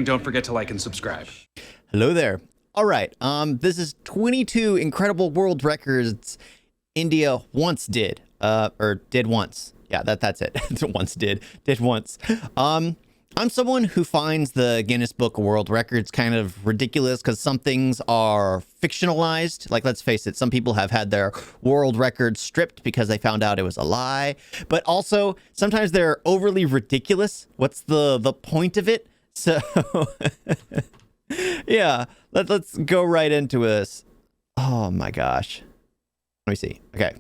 Don't forget to like and subscribe. Hello there. All right. This is 22 incredible world records India once did. Or did once. Yeah, that's it. Once did once. I'm someone who finds the Guinness Book of World Records kind of ridiculous because some things are fictionalized. Like, let's face it, some people have had their world records stripped because they found out it was a lie. But also, sometimes they're overly ridiculous. What's the point of it? So, yeah, let's go right into this. Oh my gosh. Let me see. Okay.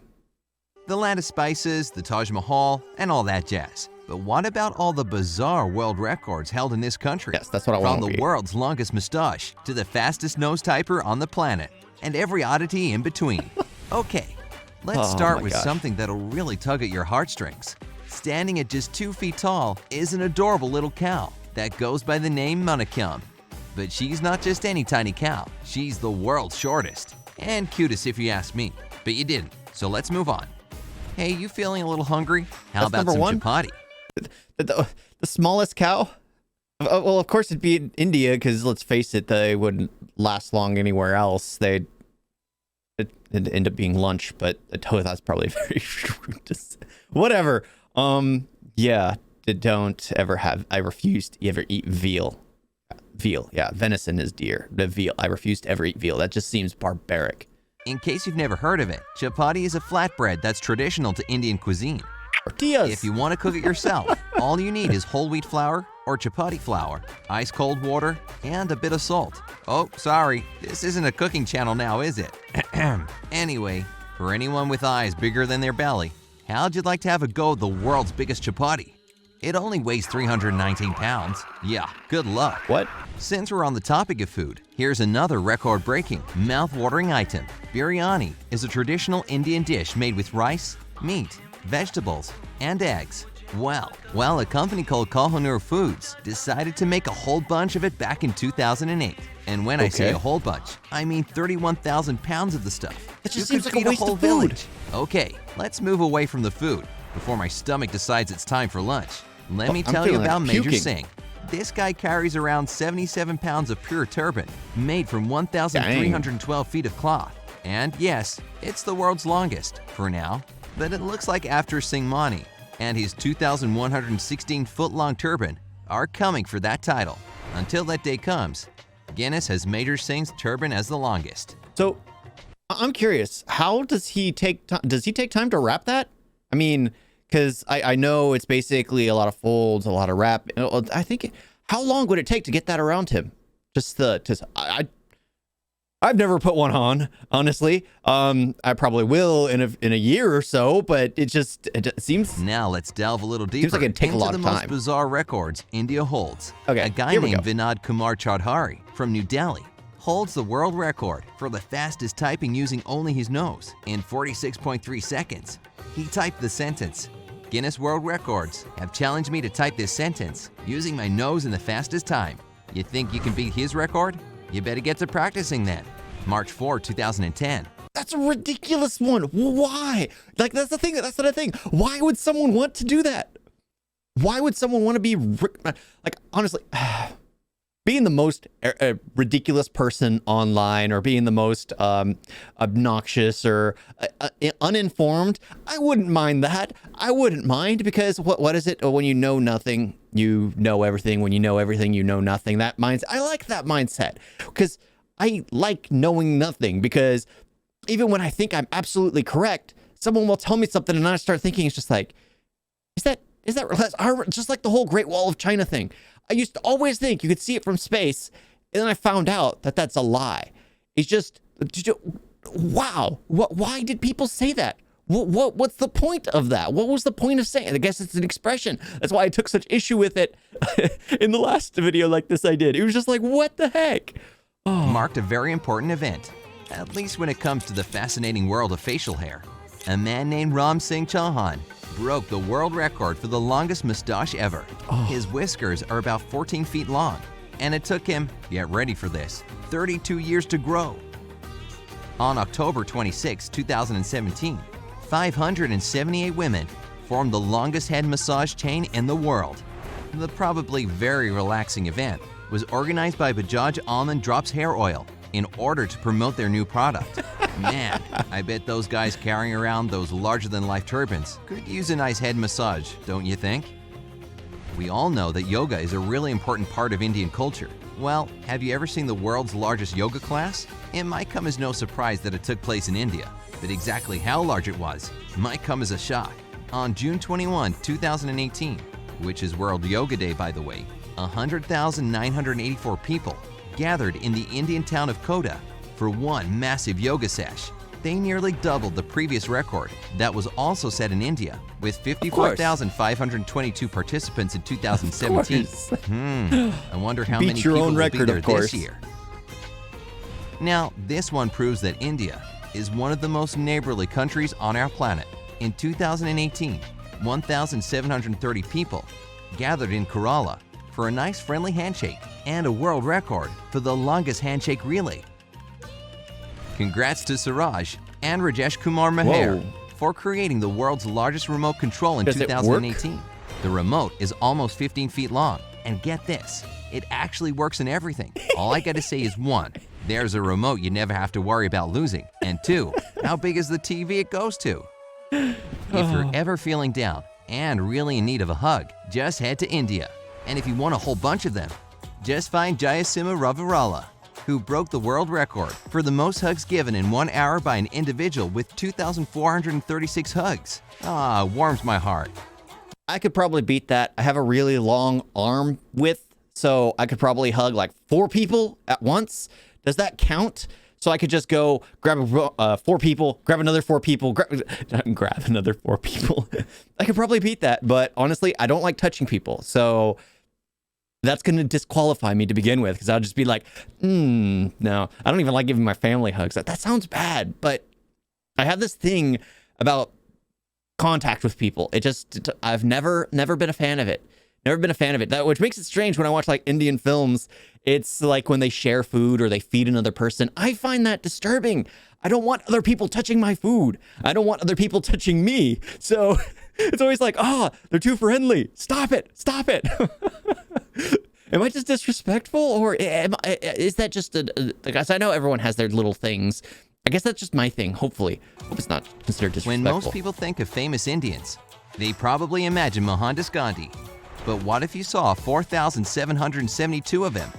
The land of spices, the Taj Mahal, and all that jazz. But what about all the bizarre world records held in this country? Yes, that's what I want to From the world's longest mustache to the fastest nose typer on the planet, and every oddity in between. Okay, let's start with something that'll really tug at your heartstrings. Standing at just 2 feet tall is an adorable little cow that goes by the name Manakam. But she's not just any tiny cow, she's the world's shortest. And cutest if you ask me, but you didn't, so let's move on. Hey, you feeling a little hungry? How about some chapati? The smallest cow? Well, of course it'd be in India, because let's face it, they wouldn't last long anywhere else. It'd end up being lunch, but that's probably very rude to say. Whatever. Yeah, don't ever have. I refuse to ever eat veal. Veal, yeah, venison is deer. The veal, I refuse to ever eat veal. That just seems barbaric. In case you've never heard of it, chapati is a flatbread that's traditional to Indian cuisine. Tortillas. If you want to cook it yourself, all you need is whole wheat flour or chapati flour, ice cold water, and a bit of salt. Oh, sorry, this isn't a cooking channel now, is it? Anyway, for anyone with eyes bigger than their belly, how'd you like to have a go at the world's biggest chapati? It only weighs 319 pounds. Yeah, good luck. What? Since we're on the topic of food, here's another record-breaking, mouth-watering item. Biryani is a traditional Indian dish made with rice, meat, vegetables, and eggs. Well, a company called Kohinoor Foods decided to make a whole bunch of it back in 2008. And when I say a whole bunch, I mean 31,000 pounds of the stuff. That just you seems could like feed a waste whole of food. village. Okay, let's move away from the food before my stomach decides it's time for lunch. Let me tell you about Major Singh. This guy carries around 77 pounds of pure turban, made from 1,312 feet of cloth. And yes, it's the world's longest, for now. But it looks like after Singh Mani and his 2,116-foot-long turban are coming for that title. Until that day comes, Guinness has Major Singh's turban as the longest. So, I'm curious, how does he take time? Does he take time to wrap that? I mean, because I know it's basically a lot of folds, a lot of wrap. I think, how long would it take to get that around him? I've never put one on, honestly. I probably will in a year or so, but it seems. Now let's delve a little deeper Seems like it'd take a lot of into the most time. bizarre records India holds. Okay, A guy here we named go. Vinod Kumar Chaudhary from New Delhi holds the world record for the fastest typing using only his nose in 46.3 seconds. He typed the sentence, "Guinness World Records have challenged me to type this sentence using my nose in the fastest time. You think you can beat his record? You better get to practicing then." March 4, 2010. That's a ridiculous one. Why? Like, that's the thing. That's the thing. Why would someone want to do that? Why would someone want to be like, honestly, being the most ridiculous person online, or being the most obnoxious or uninformed? I wouldn't mind that. I wouldn't mind, because what is it? When you know nothing, you know everything. When you know everything, you know nothing. I like that mindset, because I like knowing nothing, because even when I think I'm absolutely correct, someone will tell me something and I start thinking, it's just like, is that just like the whole Great Wall of China thing. I used to always think you could see it from space, and then I found out that that's a lie. It's just, wow. Why did people say that? What's the point of that? What was the point of saying it? I guess it's an expression. That's why I took such issue with it in the last video like this I did. It was just like, what the heck? Marked a very important event, at least when it comes to the fascinating world of facial hair. A man named Ram Singh Chauhan broke the world record for the longest mustache ever. His whiskers are about 14 feet long, and it took him, get ready for this, 32 years to grow. On October 26, 2017, 578 women formed the longest head massage chain in the world. The probably very relaxing event was organized by Bajaj Almond Drops Hair Oil in order to promote their new product. Man, I bet those guys carrying around those larger-than-life turbans could use a nice head massage, don't you think? We all know that yoga is a really important part of Indian culture. Well, have you ever seen the world's largest yoga class? It might come as no surprise that it took place in India, but exactly how large it was might come as a shock. On June 21, 2018, which is World Yoga Day by the way, 100,984 people gathered in the Indian town of Kota for one massive yoga sesh. They nearly doubled the previous record that was also set in India with 54,522 participants in 2017. I wonder how many people will be there this year. Now, this one proves that India is one of the most neighborly countries on our planet. In 2018, 1,730 people gathered in Kerala for a nice friendly handshake and a world record for the longest handshake relay. Congrats to Suraj and Rajesh Kumar Meher for creating the world's largest remote control in 2018. The remote is almost 15 feet long, and get this, it actually works in everything. All I gotta say is 1, there's a remote you never have to worry about losing, and 2, how big is the TV it goes to? If you're ever feeling down and really in need of a hug, just head to India. And if you want a whole bunch of them, just find Jayasima Ravirala, who broke the world record for the most hugs given in 1 hour by an individual with 2,436 hugs. Warms my heart. I could probably beat that. I have a really long arm width, so I could probably hug like 4 people at once. Does that count? So I could just go grab 4 people, grab another 4 people, grab another 4 people. I could probably beat that, but honestly, I don't like touching people. So that's going to disqualify me to begin with, because I'll just be like, no, I don't even like giving my family hugs. That sounds bad, but I have this thing about contact with people. I've never been a fan of it. Never been a fan of it. That, which makes it strange when I watch like Indian films. It's like when they share food or they feed another person. I find that disturbing. I don't want other people touching my food. I don't want other people touching me. So it's always like, they're too friendly. Stop it. Stop it. Am I just disrespectful, or is that just because I know everyone has their little things. I guess that's just my thing. Hopefully. Hope it's not considered disrespectful. When most people think of famous Indians, they probably imagine Mohandas Gandhi. But what if you saw 4,772 of them?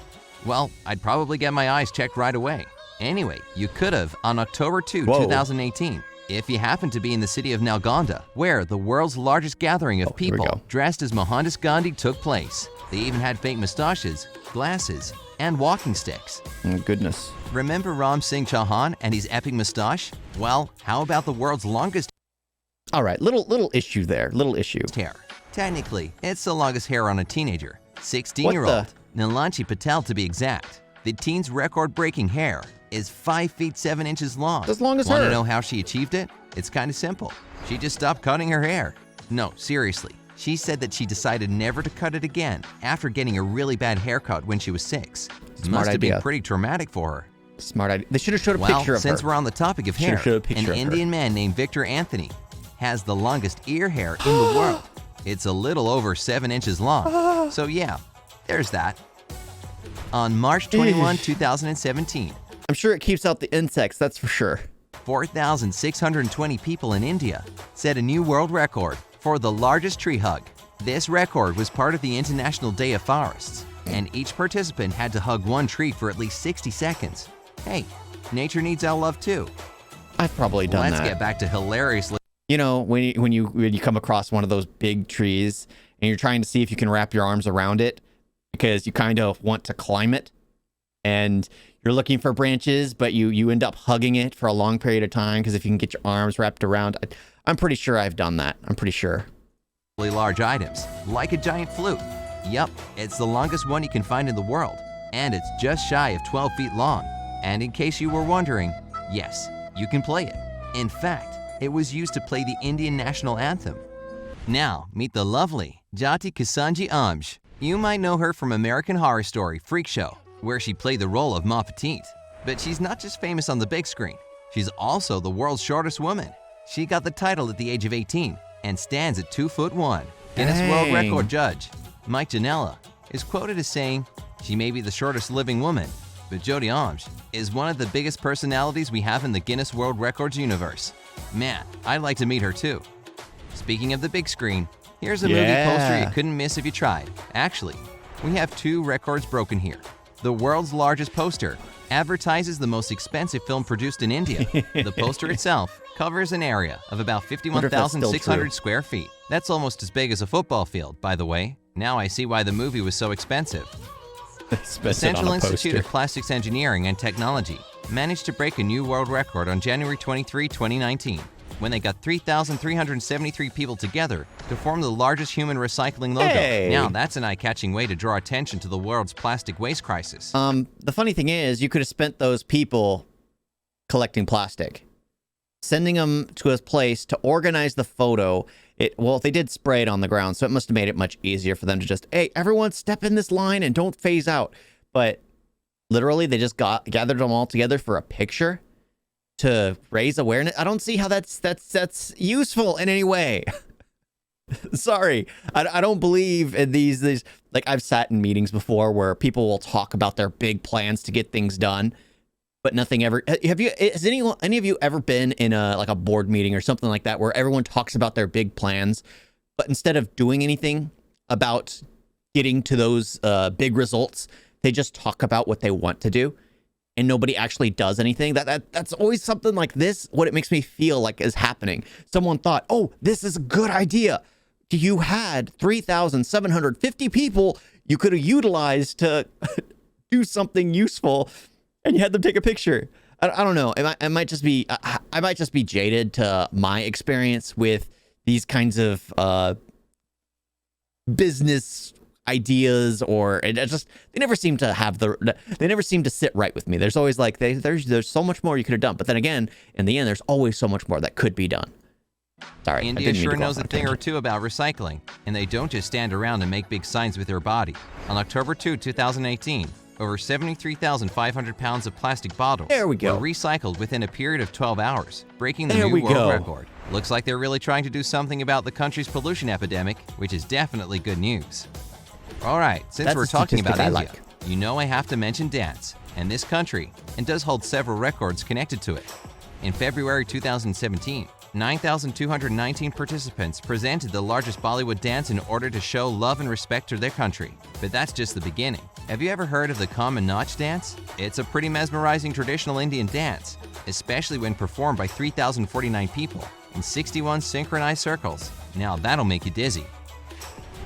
Well, I'd probably get my eyes checked right away. Anyway, you could have on October 2, 2018, if you happen to be in the city of Nalgonda, where the world's largest gathering of people dressed as Mohandas Gandhi took place. They even had fake mustaches, glasses, and walking sticks. Oh, goodness. Remember Ram Singh Chauhan and his epic mustache? Well, how about the world's longest? All right, little issue there, little issue. Hair. Technically, it's the longest hair on a teenager, 16-year-old Nilanchi Patel to be exact. The teen's record-breaking hair is 5 feet 7 inches long. As long as her. Want to know how she achieved it? It's kind of simple. She just stopped cutting her hair. No, seriously. She said that she decided never to cut it again after getting a really bad haircut when she was 6. Must have been pretty traumatic for her. Smart idea. They should have showed a picture of her. Since we're on the topic of hair, an Indian man named Victor Anthony has the longest ear hair in the world. It's a little over 7 inches long. So yeah, there's that. On March 21, 2017. I'm sure it keeps out the insects, that's for sure. 4,620 people in India set a new world record for the largest tree hug. This record was part of the International Day of Forests, and each participant had to hug one tree for at least 60 seconds. Hey, nature needs our love too. I've probably done that. Let's get back to hilariously. You know, when you come across one of those big trees and you're trying to see if you can wrap your arms around it because you kind of want to climb it, and you're looking for branches, but you end up hugging it for a long period of time because if you can get your arms wrapped around, I'm pretty sure I've done that. I'm pretty sure. Large items, like a giant flute. Yup, it's the longest one you can find in the world, and it's just shy of 12 feet long. And in case you were wondering, yes, you can play it. In fact, it was used to play the Indian national anthem. Now, meet the lovely Jati Kisanji Amj. You might know her from American Horror Story Freak Show, where she played the role of Ma Petite. But she's not just famous on the big screen, she's also the world's shortest woman. She got the title at the age of 18 and stands at 2'1". Guinness World Record judge Mike Janela is quoted as saying, She may be the shortest living woman, but Jodie Omsch is one of the biggest personalities we have in the Guinness World Records universe. Man, I'd like to meet her too. Speaking of the big screen, here's a movie poster you couldn't miss if you tried. Actually, we have 2 records broken here. The world's largest poster advertises the most expensive film produced in India. The poster itself covers an area of about 51,600 square feet. That's almost as big as a football field, by the way. Now I see why the movie was so expensive. The Central Institute of Plastics Engineering and Technology managed to break a new world record on January 23, 2019, when they got 3,373 people together to form the largest human recycling logo. Hey. Now that's an eye-catching way to draw attention to the world's plastic waste crisis. The funny thing is, you could have spent those people collecting plastic, sending them to a place to organize the photo. Well, they did spray it on the ground, so it must have made it much easier for them to just, hey, everyone step in this line and don't phase out. But literally, they just gathered them all together for a picture to raise awareness. I don't see how that's useful in any way. Sorry, I don't believe in these. Like, I've sat in meetings before where people will talk about their big plans to get things done, but nothing ever. Has any of you ever been in a board meeting or something like that where everyone talks about their big plans, but instead of doing anything about getting to those big results, they just talk about what they want to do, and nobody actually does anything? That's always something like this. What it makes me feel like is happening. Someone thought, oh, this is a good idea. You had 3,750 people you could have utilized to do something useful, and you had them take a picture. I don't know. I might just be jaded to my experience with these kinds of business ideas, or they never seem to have they never seem to sit right with me. There's always like there's so much more you could have done, but then again, in the end, there's always so much more that could be done. Sorry, India sure knows a thing or two about recycling, and they don't just stand around and make big signs with their body. On October 2, 2018, over 73,500 pounds of plastic bottles were recycled within a period of 12 hours, breaking the new world record. Looks like they're really trying to do something about the country's pollution epidemic, which is definitely good news. All right, since we're talking about India, you know I have to mention dance, and this country, and does hold several records connected to it. In February 2017, 9,219 participants presented the largest Bollywood dance in order to show love and respect to their country. But that's just the beginning. Have you ever heard of the Kaman Nach dance? It's a pretty mesmerizing traditional Indian dance, especially when performed by 3,049 people in 61 synchronized circles. Now that'll make you dizzy.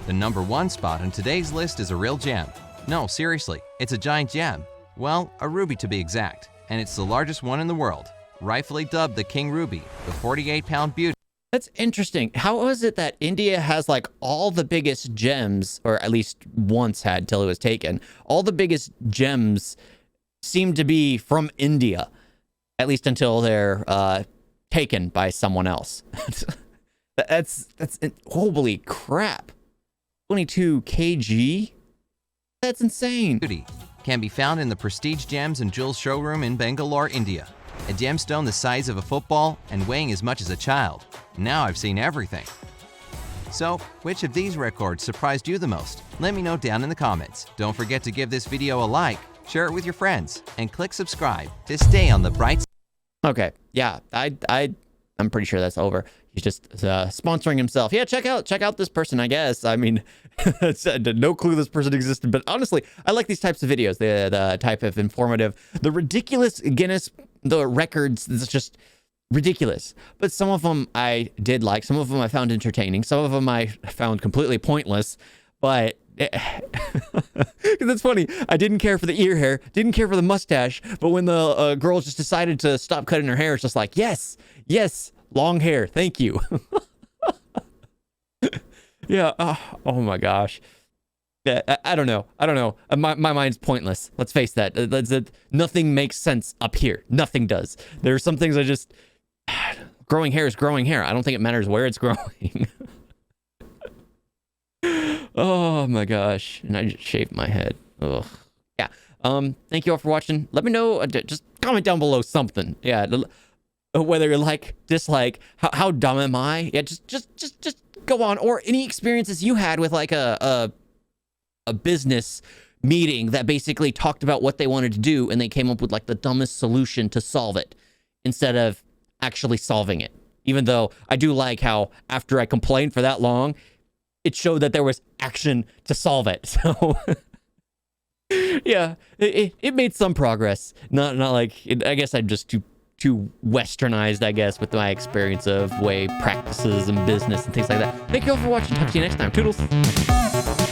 The number 1 spot on today's list is a real gem. No, seriously, it's a giant gem. Well, a ruby to be exact, and it's the largest one in the world. Rightfully dubbed the King Ruby, the 48-pound beauty. That's interesting. How is it that India has like all the biggest gems, or at least once had till it was taken? All the biggest gems seem to be from India, at least until they're taken by someone else. that's holy crap. 22 kg? That's insane. Beauty can be found in the Prestige Gems and Jewels showroom in Bangalore, India. A gemstone the size of a football and weighing as much as a child. Now I've seen everything. So, which of these records surprised you the most? Let me know down in the comments. Don't forget to give this video a like, share it with your friends, and click subscribe to stay on the bright side. Okay, yeah, I'm pretty sure that's over. He's just sponsoring himself. Yeah, check out this person, I guess. I mean, no clue this person existed, but honestly, I like these types of videos. The type of informative, the ridiculous Guinness, the records. It's just ridiculous. But some of them I did like. Some of them I found entertaining. Some of them I found completely pointless. But that's funny. I didn't care for the ear hair, didn't care for the mustache, but when the girl just decided to stop cutting her hair, it's just like, yes, long hair, thank you. Yeah. Oh my gosh. Yeah, I don't know. My mind's pointless. Let's face that. Nothing makes sense up here. Nothing does. There are some things I just... Growing hair is growing hair. I don't think it matters where it's growing. Oh my gosh. And I just shaved my head. Ugh. Yeah. Thank you all for watching. Let me know. Just comment down below something. Yeah. Whether you like, dislike, how dumb am I? Yeah. Just go on. Or any experiences you had with like a business meeting that basically talked about what they wanted to do, and they came up with like the dumbest solution to solve it instead of actually solving it. Even though I do like how after I complained for that long, it showed that there was action to solve it. So yeah, it made some progress. Not like I guess I'm just too westernized, I guess, with my experience of way practices and business and things like that. Thank you all for watching. Talk to you next time. Toodles.